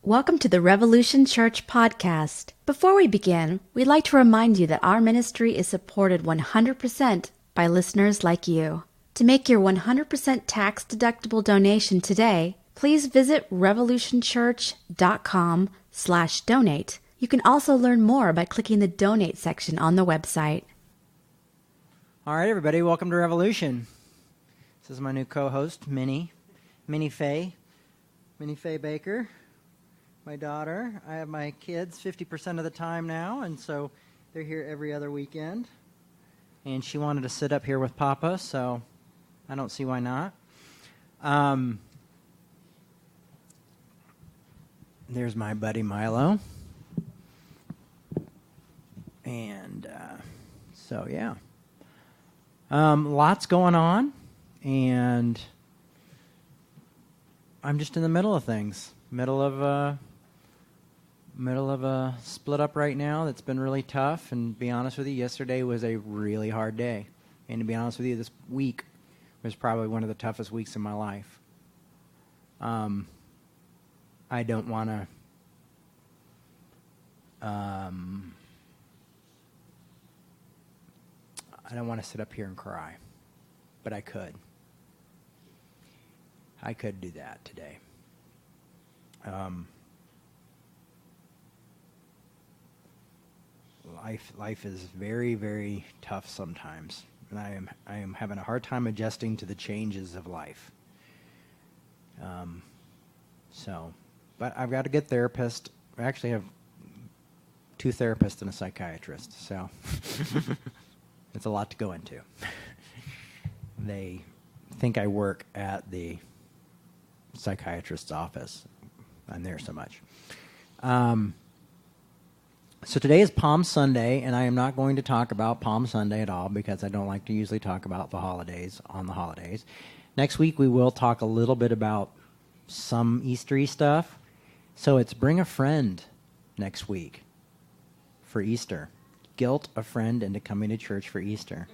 Welcome to the Revolution Church podcast. Before we begin, we'd like to remind you that our ministry is supported 100% by listeners like you. To make your 100% tax-deductible donation today, please visit revolutionchurch.com/donate. You can also learn more by clicking the donate section on the website. All right, everybody, welcome to Revolution. This is my new co-host, Minnie Faye Bakker. My daughter. I have my kids 50% of the time now, and so they're here every other weekend. And she wanted to sit up here with Papa, so I don't see why not. There's my buddy Milo. And so, yeah. Lots going on, and I'm just in the middle of things. Middle of a split up right now that's been really tough, and to be honest with you, yesterday was a really hard day. And to be honest with you, this week was probably one of the toughest weeks in my life. I don't want to sit up here and cry, but I could. I could do that today. Life is very, very tough sometimes, and I am having a hard time adjusting to the changes of life. But I've got a good therapist. I actually have 2 therapists and a psychiatrist, so it's a lot to go into. They think I work at the psychiatrist's office. I'm there so much. So today is Palm Sunday, and I am not going to talk about Palm Sunday at all because I don't like to usually talk about the holidays on the holidays. Next week we will talk a little bit about some Easter-y stuff. So it's bring a friend next week for Easter. Guilt a friend into coming to church for Easter.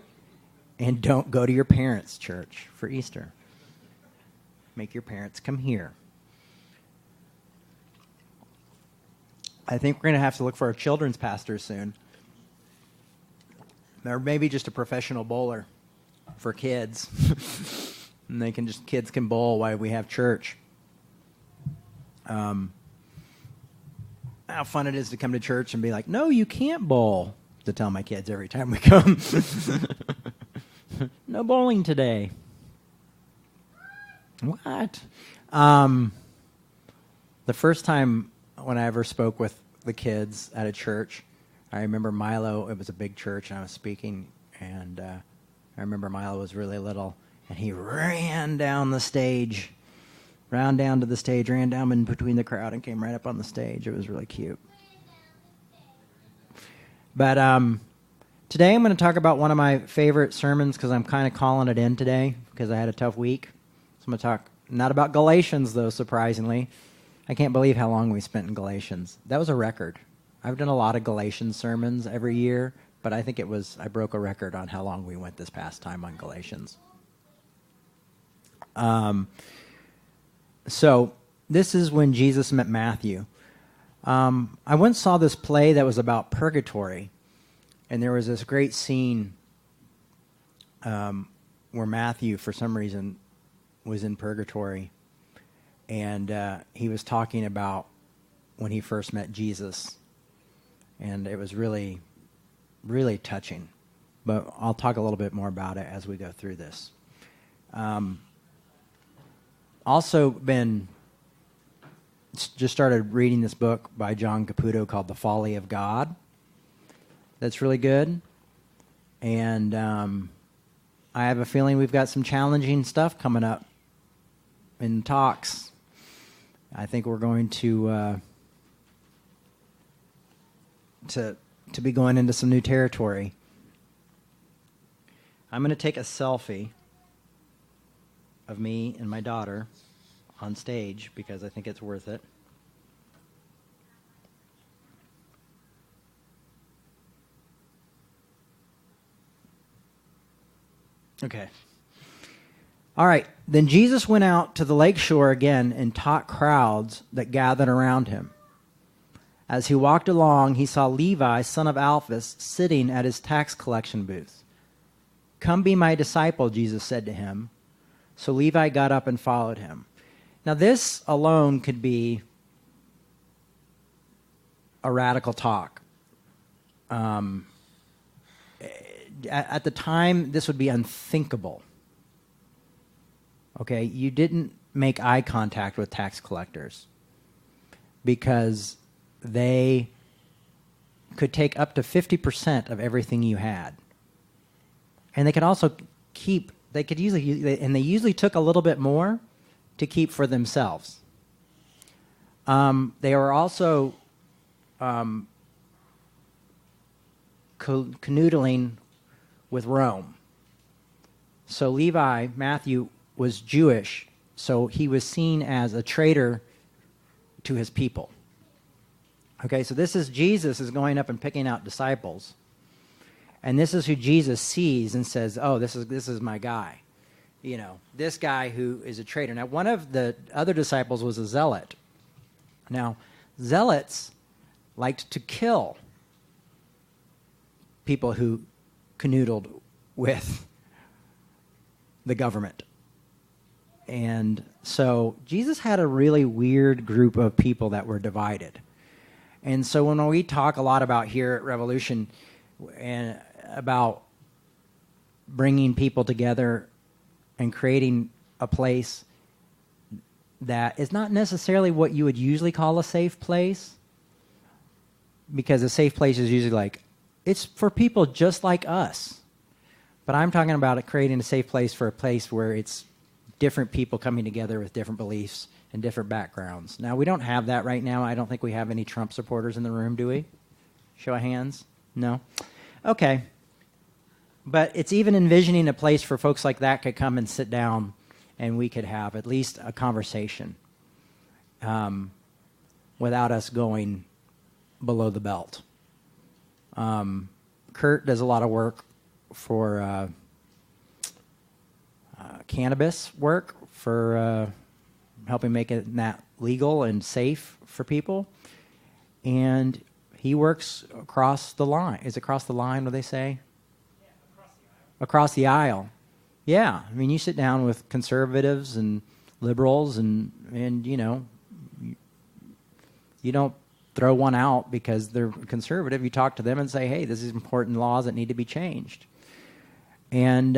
And don't go to your parents' church for Easter. Make your parents come here. I think we're going to have to look for a children's pastor soon. Or maybe just a professional bowler for kids. And kids can bowl while we have church. How fun it is to come to church and be like, no, you can't bowl. To tell my kids every time we come. No bowling today. What? The first time when I ever spoke with the kids at a church, I remember Milo, it was a big church, and I was speaking, and I remember Milo was really little, and he ran down to the stage, ran down in between the crowd, and came right up on the stage. It was really cute. But today I'm going to talk about one of my favorite sermons because I'm kind of calling it in today because I had a tough week. So I'm going to talk not about Galatians, though, surprisingly. I can't believe how long we spent in Galatians. That was a record. I've done a lot of Galatians sermons every year, but I think I broke a record on how long we went this past time on Galatians. So this is when Jesus met Matthew. I once saw this play that was about purgatory, and there was this great scene where Matthew, for some reason, was in purgatory. And he was talking about when he first met Jesus. And it was really, really touching. But I'll talk a little bit more about it as we go through this. Also just started reading this book by John Caputo called The Folly of God. That's really good. And I have a feeling we've got some challenging stuff coming up in talks. I think we're going to be going into some new territory. I'm going to take a selfie of me and my daughter on stage because I think it's worth it. Okay. All right. Then Jesus went out to the lake shore again and taught crowds that gathered around him. As he walked along, he saw Levi, son of Alphaeus, sitting at his tax collection booth. "Come be my disciple," Jesus said to him. So Levi got up and followed him. Now this alone could be a radical talk. At the time, this would be unthinkable. Okay, you didn't make eye contact with tax collectors because they could take up to 50% of everything you had. And they could also they usually took a little bit more to keep for themselves. They were also canoodling with Rome. So Levi, Matthew, was Jewish, so he was seen as a traitor to his people. Okay, so this is Jesus is going up and picking out disciples. And this is who Jesus sees and says, "Oh, this is my guy." You know, this guy who is a traitor. Now, one of the other disciples was a zealot. Now, zealots liked to kill people who canoodled with the government. And so Jesus had a really weird group of people that were divided. And so when we talk a lot about here at Revolution and about bringing people together and creating a place that is not necessarily what you would usually call a safe place, because a safe place is usually like, it's for people just like us. But I'm talking about creating a safe place for a place where it's different people coming together with different beliefs and different backgrounds. Now, we don't have that right now. I don't think we have any Trump supporters in the room, do we? Show of hands? No? Okay. But it's even envisioning a place for folks like that could come and sit down and we could have at least a conversation without us going below the belt. Kurt does a lot of work for cannabis work, for helping make that legal and safe for people. And he works across the line. Is it across the line, what they say? Yeah, Across the aisle. Yeah. I mean, you sit down with conservatives and liberals and you know, you don't throw one out because they're conservative. You talk to them and say, hey, this is important laws that need to be changed. And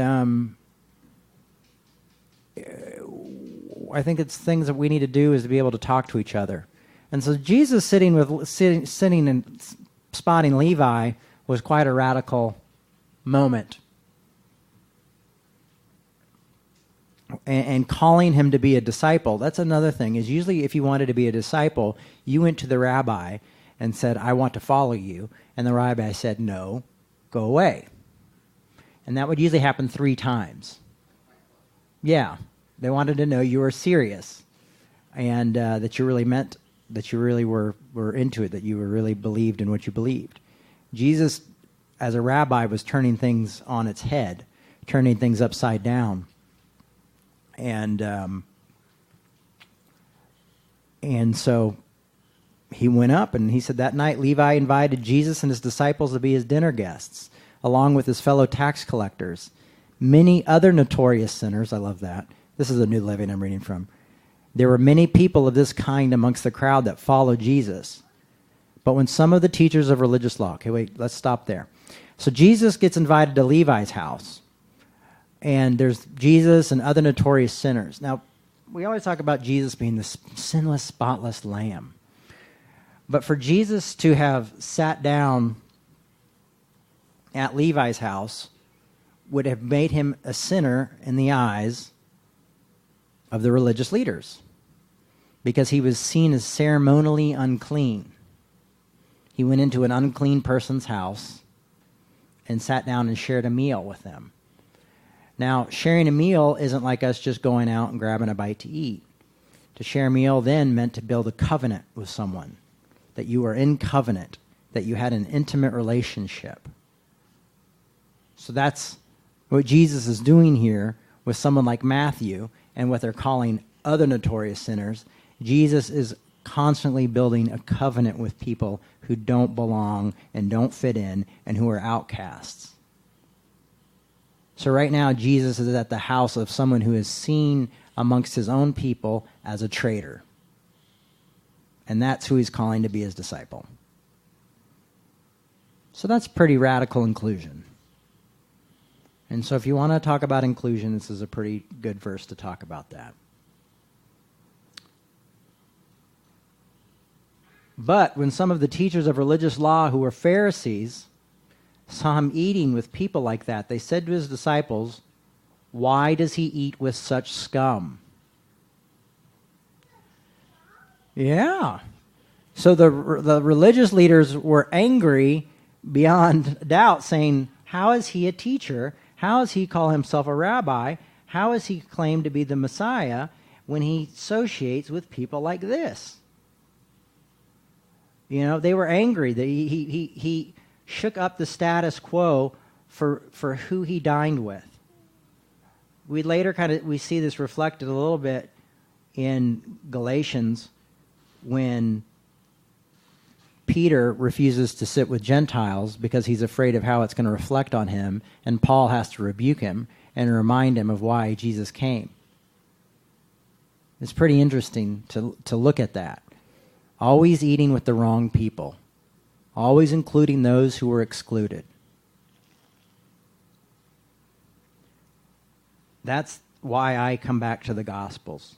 I think it's things that we need to do is to be able to talk to each other. And so Jesus sitting and spotting Levi was quite a radical moment. And calling him to be a disciple, that's another thing, is usually if you wanted to be a disciple, you went to the rabbi and said, I want to follow you. And the rabbi said, no, go away. And that would usually happen 3 times. Yeah, they wanted to know you were serious and that you really meant, that you really were into it, that you were really believed in what you believed. Jesus, as a rabbi, was turning things on its head, turning things upside down. And so he went up and he said that night Levi invited Jesus and his disciples to be his dinner guests, along with his fellow tax collectors. Many other notorious sinners, I love that. This is a New Living I'm reading from. There were many people of this kind amongst the crowd that followed Jesus. But when some of the teachers of religious law, okay, wait, let's stop there. So Jesus gets invited to Levi's house. And there's Jesus and other notorious sinners. Now, we always talk about Jesus being the sinless, spotless lamb. But for Jesus to have sat down at Levi's house would have made him a sinner in the eyes of the religious leaders, because he was seen as ceremonially unclean. He went into an unclean person's house and sat down and shared a meal with them. Now, sharing a meal isn't like us just going out and grabbing a bite to eat. To share a meal then meant to build a covenant with someone, that you were in covenant, that you had an intimate relationship. So that's what Jesus is doing here with someone like Matthew and what they're calling other notorious sinners, Jesus is constantly building a covenant with people who don't belong and don't fit in and who are outcasts. So right now, Jesus is at the house of someone who is seen amongst his own people as a traitor. And that's who he's calling to be his disciple. So that's pretty radical inclusion. And so if you want to talk about inclusion, this is a pretty good verse to talk about that. But when some of the teachers of religious law who were Pharisees saw him eating with people like that, they said to his disciples, "Why does he eat with such scum?" Yeah. So the religious leaders were angry beyond doubt, saying, how is he a teacher? How does he call himself a rabbi? How is he claimed to be the Messiah when he associates with people like this? You know, they were angry that he shook up the status quo for who he dined with. We later we see this reflected a little bit in Galatians when Peter refuses to sit with Gentiles because he's afraid of how it's going to reflect on him, and Paul has to rebuke him and remind him of why Jesus came. It's pretty interesting to look at that. Always eating with the wrong people. Always including those who were excluded. That's why I come back to the Gospels.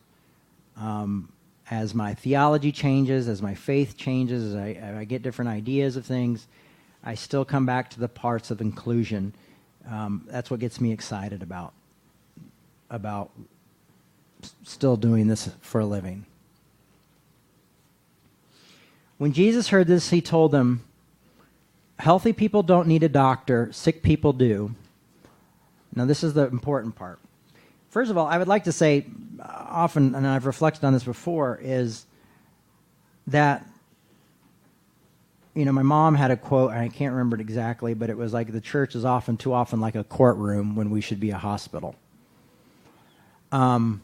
As my theology changes, as my faith changes, as I get different ideas of things, I still come back to the parts of inclusion. That's what gets me excited about still doing this for a living. When Jesus heard this, he told them, healthy people don't need a doctor, sick people do. Now, this is the important part. First of all, I would like to say, often, and I've reflected on this before, is that, you know, my mom had a quote, and I can't remember it exactly, but it was like the church is too often like a courtroom when we should be a hospital. I've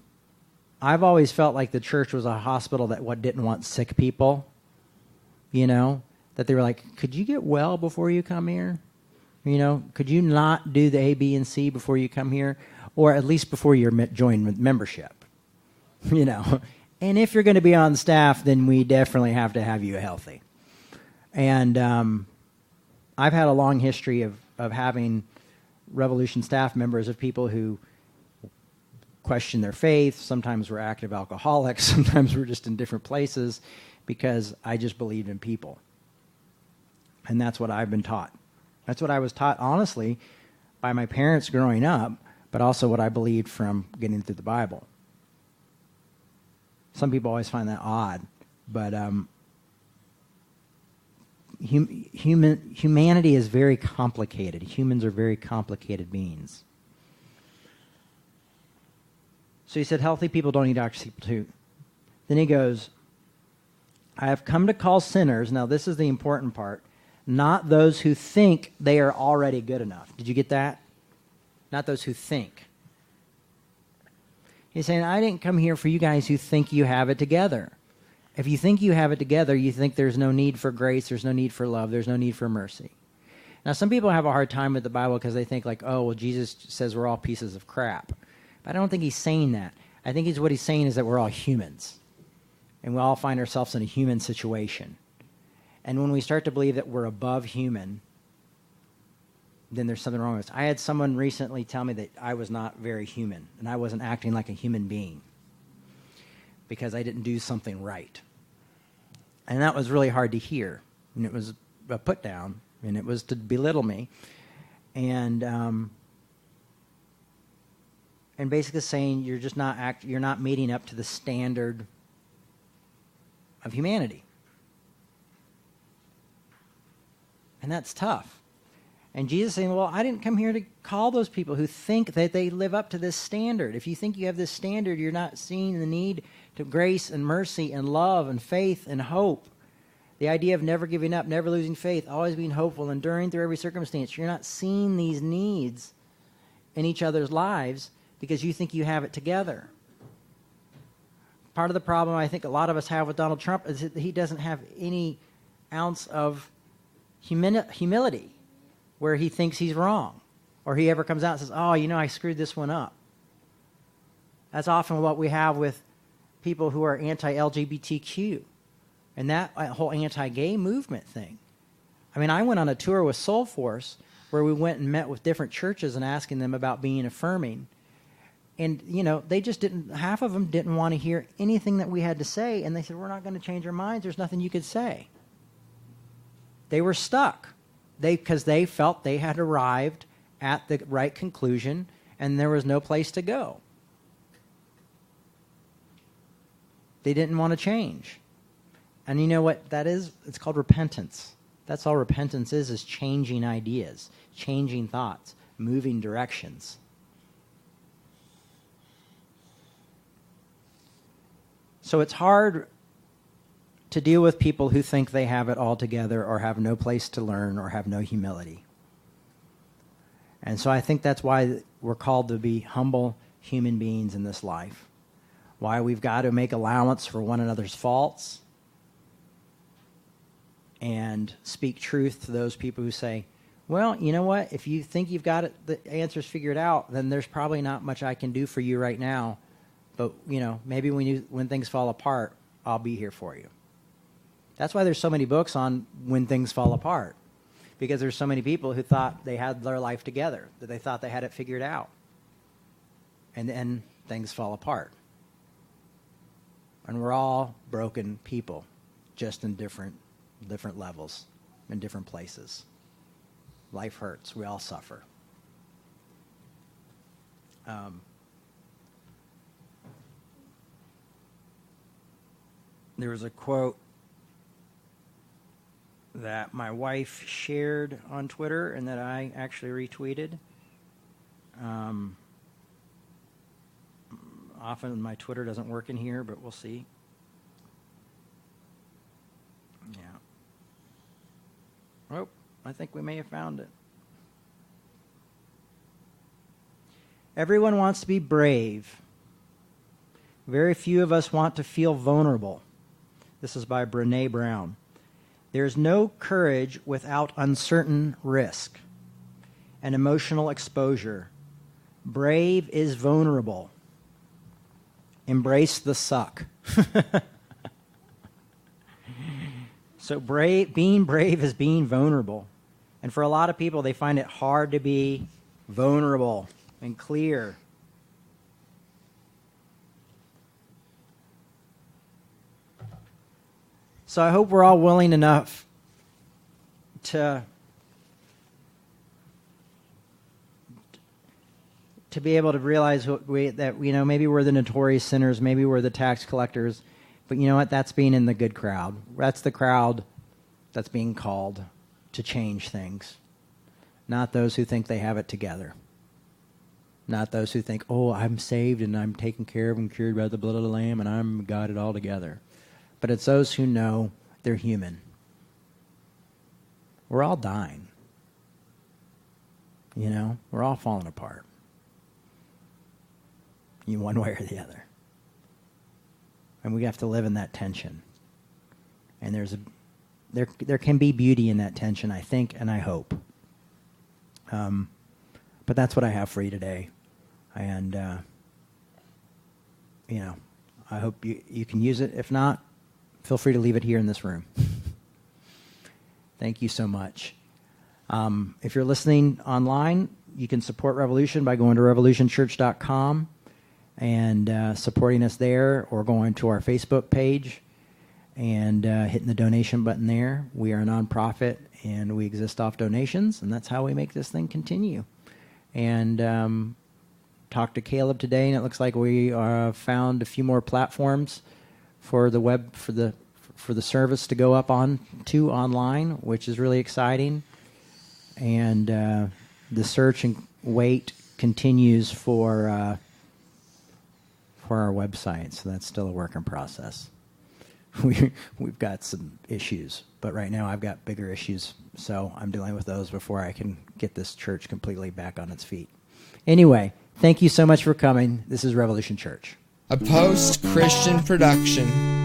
always felt like the church was a hospital that didn't want sick people, you know, that they were like, could you get well before you come here? You know, could you not do the A, B, and C before you come here? Or at least before you're joined membership, you know. And if you're going to be on staff, then we definitely have to have you healthy. And I've had a long history of having Revolution staff members of people who question their faith. Sometimes we're active alcoholics. Sometimes we're just in different places because I just believed in people. And that's what I've been taught. That's what I was taught, honestly, by my parents growing up, but also what I believed from getting through the Bible. Some people always find that odd, but humanity is very complicated. Humans are very complicated beings. So he said, healthy people don't need doctors, people too. Then he goes, I have come to call sinners, now this is the important part, not those who think they are already good enough. Did you get that? Not those who think. He's saying, I didn't come here for you guys who think you have it together. If you think you have it together, you think there's no need for grace, there's no need for love, there's no need for mercy. Now, some people have a hard time with the Bible because they think like, oh, well, Jesus says we're all pieces of crap. But I don't think he's saying that. I think what he's saying is that we're all humans. And we all find ourselves in a human situation. And when we start to believe that we're above human, then there's something wrong with us. I had someone recently tell me that I was not very human, and I wasn't acting like a human being because I didn't do something right. And that was really hard to hear. And it was a put down, and it was to belittle me. And basically saying you're not meeting up to the standard of humanity. And that's tough. And Jesus is saying, well, I didn't come here to call those people who think that they live up to this standard. If you think you have this standard, you're not seeing the need to grace and mercy and love and faith and hope. The idea of never giving up, never losing faith, always being hopeful, enduring through every circumstance. You're not seeing these needs in each other's lives because you think you have it together. Part of the problem I think a lot of us have with Donald Trump is that he doesn't have any ounce of humility where he thinks he's wrong, or he ever comes out and says, oh, I screwed this one up. That's often what we have with people who are anti-LGBTQ and that whole anti-gay movement thing. I mean, I went on a tour with Soul Force where we went and met with different churches and asking them about being affirming. And, they just half of them didn't want to hear anything that we had to say. And they said, we're not going to change our minds. There's nothing you could say. They were stuck because they felt they had arrived at the right conclusion and there was no place to go. They didn't want to change. And you know what that is? It's called repentance. That's all repentance is changing ideas, changing thoughts, moving directions. So it's hard to deal with people who think they have it all together or have no place to learn or have no humility. And so I think that's why we're called to be humble human beings in this life. Why we've got to make allowance for one another's faults and speak truth to those people who say, well, you know what? If you think you've got the answers figured out, then there's probably not much I can do for you right now. But, maybe when things fall apart, I'll be here for you. That's why there's so many books on when things fall apart. Because there's so many people who thought they had their life together, that they thought they had it figured out. And then things fall apart. And we're all broken people, just in different levels, in different places. Life hurts. We all suffer. There was a quote that my wife shared on Twitter and that I actually retweeted. Often my Twitter doesn't work in here, but we'll see. Yeah. Oh, I think we may have found it. Everyone wants to be brave. Very few of us want to feel vulnerable. This is by Brené Brown. There's no courage without uncertain risk and emotional exposure. Brave is vulnerable. Embrace the suck. So being brave is being vulnerable. And for a lot of people, they find it hard to be vulnerable and clear. So I hope we're all willing enough to be able to realize that maybe we're the notorious sinners, maybe we're the tax collectors, but you know what? That's being in the good crowd. That's the crowd that's being called to change things, not those who think they have it together, not those who think, oh, I'm saved and I'm taken care of and cured by the blood of the Lamb and I'm got it all together. But it's those who know they're human. We're all dying. We're all falling apart. In one way or the other. And we have to live in that tension. And there can be beauty in that tension, I think, and I hope. But that's what I have for you today. And, I hope you can use it. If not, feel free to leave it here in this room. Thank you so much. If you're listening online, you can support Revolution by going to revolutionchurch.com and supporting us there, or going to our Facebook page and hitting the donation button there. We are a nonprofit, and we exist off donations, and that's how we make this thing continue. And talked to Caleb today, and it looks like we found a few more platforms for the web for the service to go up on to online, which is really exciting. And the search and wait continues for our website, so that's still a work in process. We've got some issues, but right now I've got bigger issues, so I'm dealing with those before I can get this church completely back on its feet. Anyway, Thank you so much for coming. This is Revolution Church. A post-Christian production.